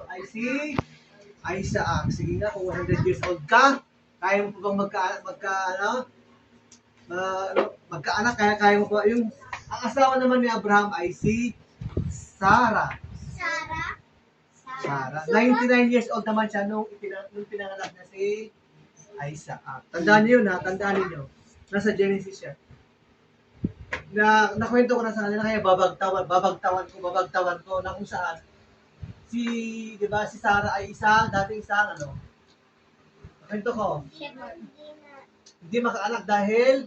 ito ay si Isaac. Sige nga, kung 100 years old ka, kaya mo pa bang magkaanak, kaya mo pa, ang asawa naman ni Abraham ay si Sarah. Sarah. 99 years old naman siya nung pinanganak na si Isaac. Tandaan niyo yun ha, tandaan niyo. Nasa Genesis siya. Nakwento ko na sa kanila, kaya babagtawan ko na kung saan di ba, si Sarah ay dating isang nakwento ko. Hindi makaanak dahil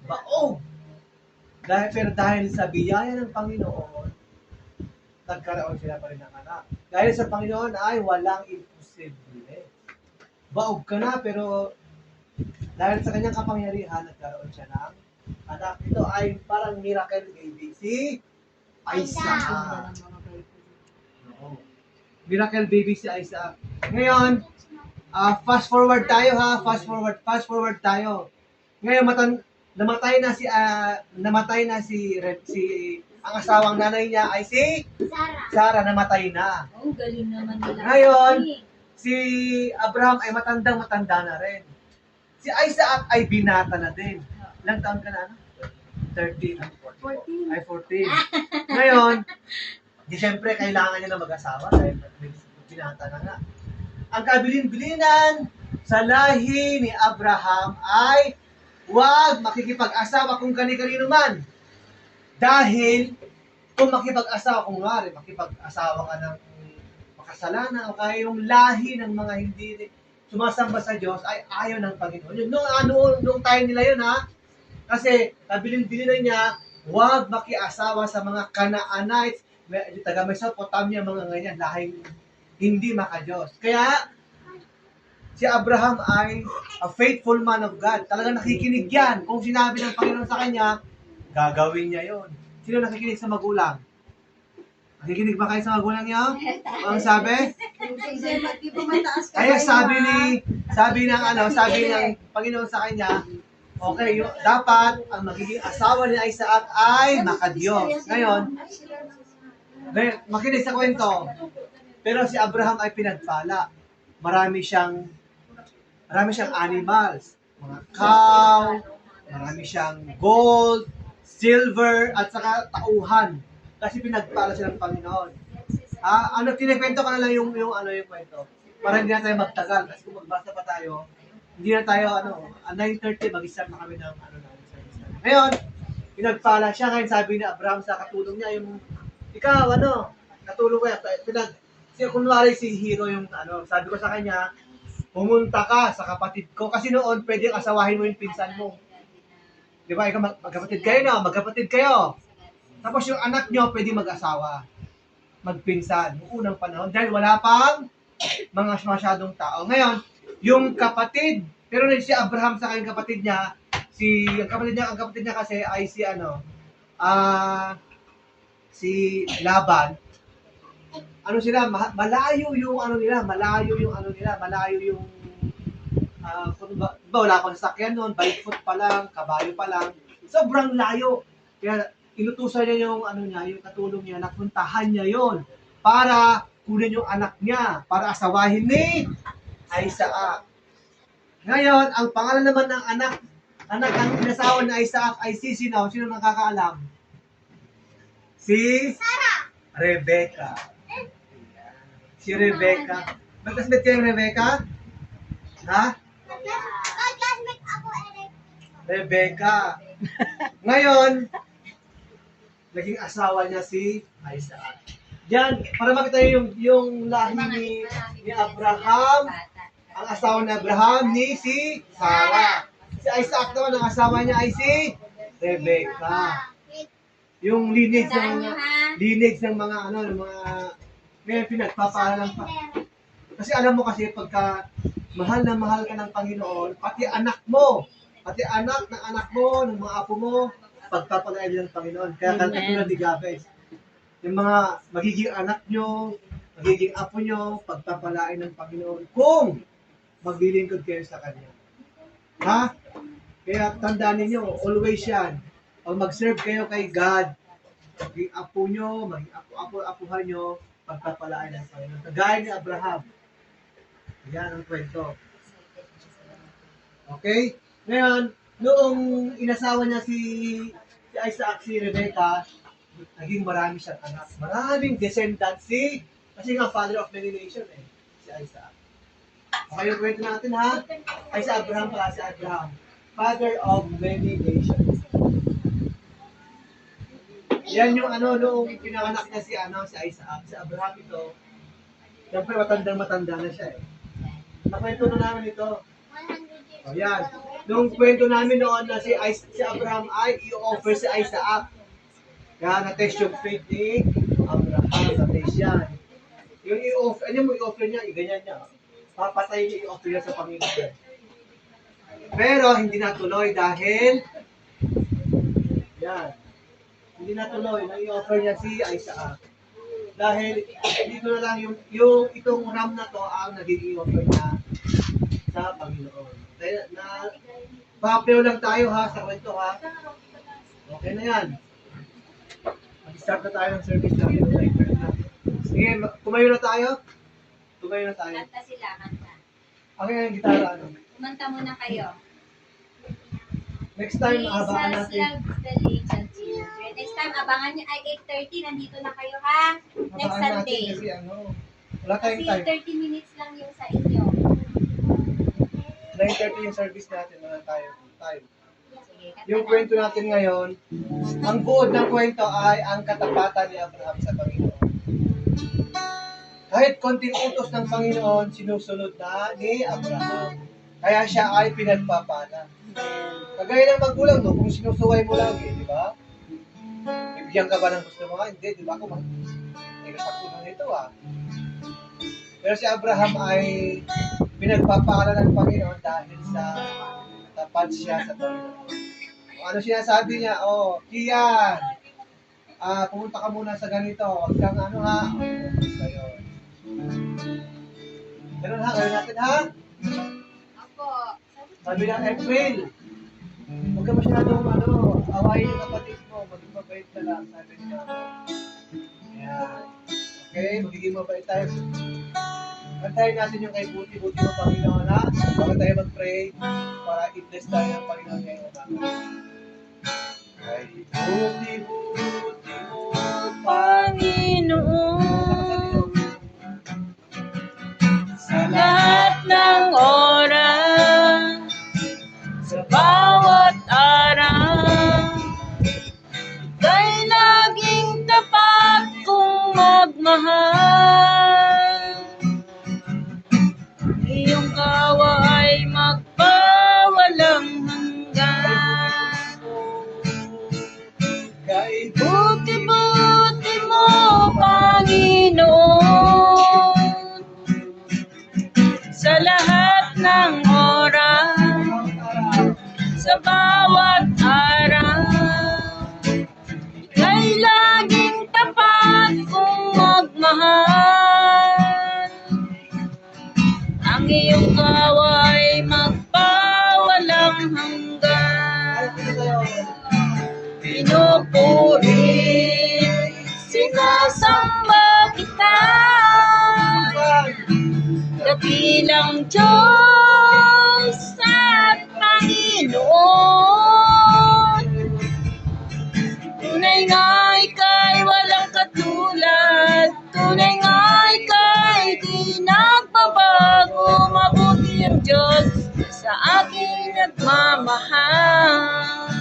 baog. Pero dahil sa biyaya ng Panginoon, nagkaroon sila pa rin ng anak. Dahil sa Panginoon ay walang imposible. Baog ka na, pero dahil sa kanyang kapangyarihan, nagkaroon siya ng anak. Ito ay parang miracle baby. Si Isaac. Miracle baby si Isaac. Ngayon, fast forward tayo ha. Fast forward tayo. Ngayon, namatay na si ang asawang nanay niya ay si Sarah, namatay na. Oh, galing naman nila. Ngayon, si Abraham ay matanda na rin. Si Isaac ay binata na din. Ilang taon ka na? 13. 14. Ay, 14. Ngayon, di syempre, kailangan niya na mag-asawa dahil binata na nga. Ang kabilin-bilinan sa lahi ni Abraham ay huwag makikipag-asawa kung kani-kanino man. Dahil kung makipag-asawa, kung makipag-asawa ka ng makasalanan o kaya yung lahi ng mga hindi sumasamba sa Diyos ay ayaw ng Panginoon. Yun, noong time nila yun ha. Kasi kabilin-bilinan niya, huwag makiasawa sa mga Canaanites, taga Mesopotamia, mga ganyan, lahing hindi maka-Diyos. Kaya, si Abraham ay a faithful man of God. Talagang nakikinig yan. Kung sinabi ng Panginoon sa kanya, gagawin niya yon. Sino nakikinig sa magulang? Nakikinig ba kayo sa magulang niyo? Ang sabi? Kaya sabi ng Panginoon sa kanya, okay, dapat ang magiging asawa ni Isaac ay maka-Diyos. Ngayon, makinig sa kwento. Pero si Abraham ay pinagpala. Marami siyang animals, mga cow, marami siyang gold, silver, at saka tauhan. Kasi pinagpala siya ng Panginoon. Tinikwento ko na lang yung kwento. Para hindi na tayo magtagal. Kasi kung magbasa pa tayo, hindi na tayo, 9:30, mag-start na kami ng Ngayon, pinagpala siya. Ngayon sabi ni Abraham sa katulong niya, ikaw, katulong ko yan. Kunwari si Hero sabi ko sa kanya, pumunta ka sa kapatid ko. Kasi noon, pwede asawahin mo yung pinsan mo. Di ba? Ikaw, magkapatid kayo. Tapos yung anak nyo, pwede mag-asawa. Magpinsan. Noong unang panahon. Dahil wala pang mga masyadong tao. Ngayon, yung kapatid, pero si Abraham sa kanyang kapatid niya, ang kapatid niya kasi ay si Laban. Malayo yung wala pang sakyan noon, by foot pa lang, kabayo pa lang, sobrang layo. Kaya inutusan niya yung katulong niya, napuntahan niya yon para kunin yung anak niya, para asawahin ni Isaac. Ngayon, ang pangalan naman ng anak ang inasawa ni Isaac ay sino nakakaalam? Si Sarah. Rebecca. Si Rebecca. Magkasmet kayo Rebecca? Ha? Classmate ako, Rebecca. Ngayon, naging asawa niya si Isaac. Diyan, para makita yung lahi ni Abraham, ang asawa ni Abraham ni si Sarah. Si Isaac naman, ang asawa niya ay si Rebecca. Yung lineage ng mga may pinagpapaalam pa. Kasi alam mo kasi pagka mahal na mahal ka ng Panginoon, pati anak ng anak mo, ng mga apo mo, pagpapalain ng Panginoon. Kaya katulad ni Gabes, yung mga magiging anak nyo, magiging apo nyo, pagpapalain ng Panginoon kung maglilingkod kayo sa Kanya. Ha? Kaya tandaan ninyo, always yan. Pag mag-serve kayo kay God, maging apo nyo, maging apuhan nyo, pagpapalaan ng Panginoon. Kagaya ni Abraham. Yan ang kwento. Okay? Ngayon, noong inasawa niya si Isaac, si Rebecca, naging marami siyang anak. Maraming descendants kasi nga father of many nations si Isaac. Okay, yung kwento natin ha? Ay si Abraham pala, si Abraham. Father of many nations. Yan yung noong pinanganak niya si Isaac, si Abraham ito. Siyempre matandang-matanda na siya Nakwento na namin ito. 100 years. O yan. Nung kwento namin noon na si Abraham ay i-offer si Isaac. Kaya na-test yung faith ni Abraham. Na-test yan. Yung i-offer, i-offer niya, ganyan niya. Papatay niya, i-offer niya sa Panginoon. Pero hindi natuloy dahil yan. Hindi natuloy na i-offer niya si Isaac. Dahil dito na lang yung itong ram na to ang naging i-offer niya sa Panginoon. Kaya papayo lang tayo sa kwento Okay na yan. Mag-start na tayo ng service natin. Sige, tumayo na tayo. Kanta sila, kanta. Okay, yung gitara Kumanta muna kayo. Next time, abangan Jesus natin. loves the little children. Next time, abangan nyo. Ay, 8:30, nandito na kayo ha. Next Abangan Sunday. natin kasi wala tayong Kasi time. 30 minutes lang yung sa inyo. 9:30 yung service natin. Wala tayong time. Sige, kanta Yung na. kwento natin ngayon, ang buod ng kwento ay ang katapatan ni Abraham sa Panginoon. Kahit konting utos ng Panginoon, sinusunod na ni Abraham. Kaya siya ay pinagpapala. Kagaya ng magulang kung sinusuway mo lagi, di ba? Bibigyan ka ba ng gusto mo? Hindi, di ba? Ako, nagkakakunan nito Pero si Abraham ay pinagpapala ng Panginoon dahil sa tapat siya sa Panginoon. Ano sinasabi niya? Kian, pumunta ka muna sa ganito. Huwag kang Sa'yo. Ganun gawin natin Ako. Sabi ng April, huwag ka masyadong awayin yung kapatid mo, maging mabait na lang, sabi niya. Ayan. Okay, magiging mabait tayo. Kantahin natin yung kay Buti-Buti mo Panginoon bago tayo mag-pray para i-bless tayo ng Panginoon ngayon Kay Buti-Buti mo Panginoon, sa lahat ng oras, sa bawat araw, ika'y laging tapat kong magmahal. Iyong kawa ay magpawalang hanggan. Kay Buti-buti mo, Panginoon, sa lahat ng oras, sa bawat araw, ika'y laging tapat kong magmahal. Ang iyong kaway magpawalang hanggan. Pinupuri, sinasamba kita, dakilang Diyos at Panginoon. Tunay nga ika'y walang katulad, tunay nga ika'y di nagbabago. Mabuti ang Diyos sa aking nagmamahal.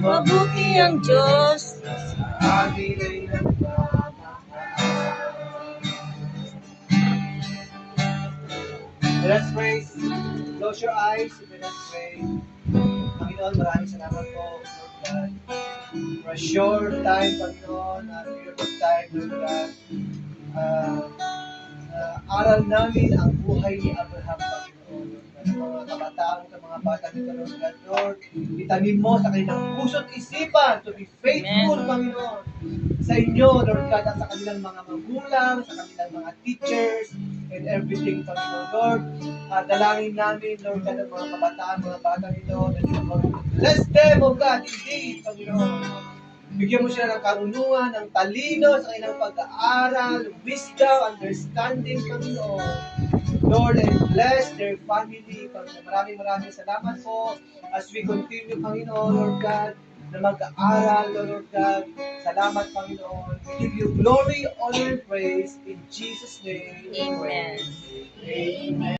Mabuti ang Diyos. amin ay Let us pray. Close your eyes and let us pray. Panginoon, maraming salamat po, Lord God. For a short time, Panginoon, a period of time, Lord God. Aral namin ang buhay ni Abraham, Panginoon. Sa mga kabataan, sa mga bata nito, Lord God, Lord, itanim mo sa kanilang puso't isipan to be faithful, Panginoon, sa inyo, Lord God, at sa kanilang mga magulang, sa kanilang mga teachers, and everything, Panginoon, Lord. Dalangin namin, Lord God, ang mga kabataan, mga bata nito, that you will bless them, O God, indeed, Panginoon. Bigyan mo sila ng karunungan, ng talino sa kanilang pag-aaral, wisdom, understanding, Panginoon. Lord, and bless their family. Panginoon, maraming salamat po as we continue, Panginoon, Lord God, na mag-aaral, Lord God. Salamat, Panginoon. We give you glory, honor, and praise in Jesus' name. Amen. Amen.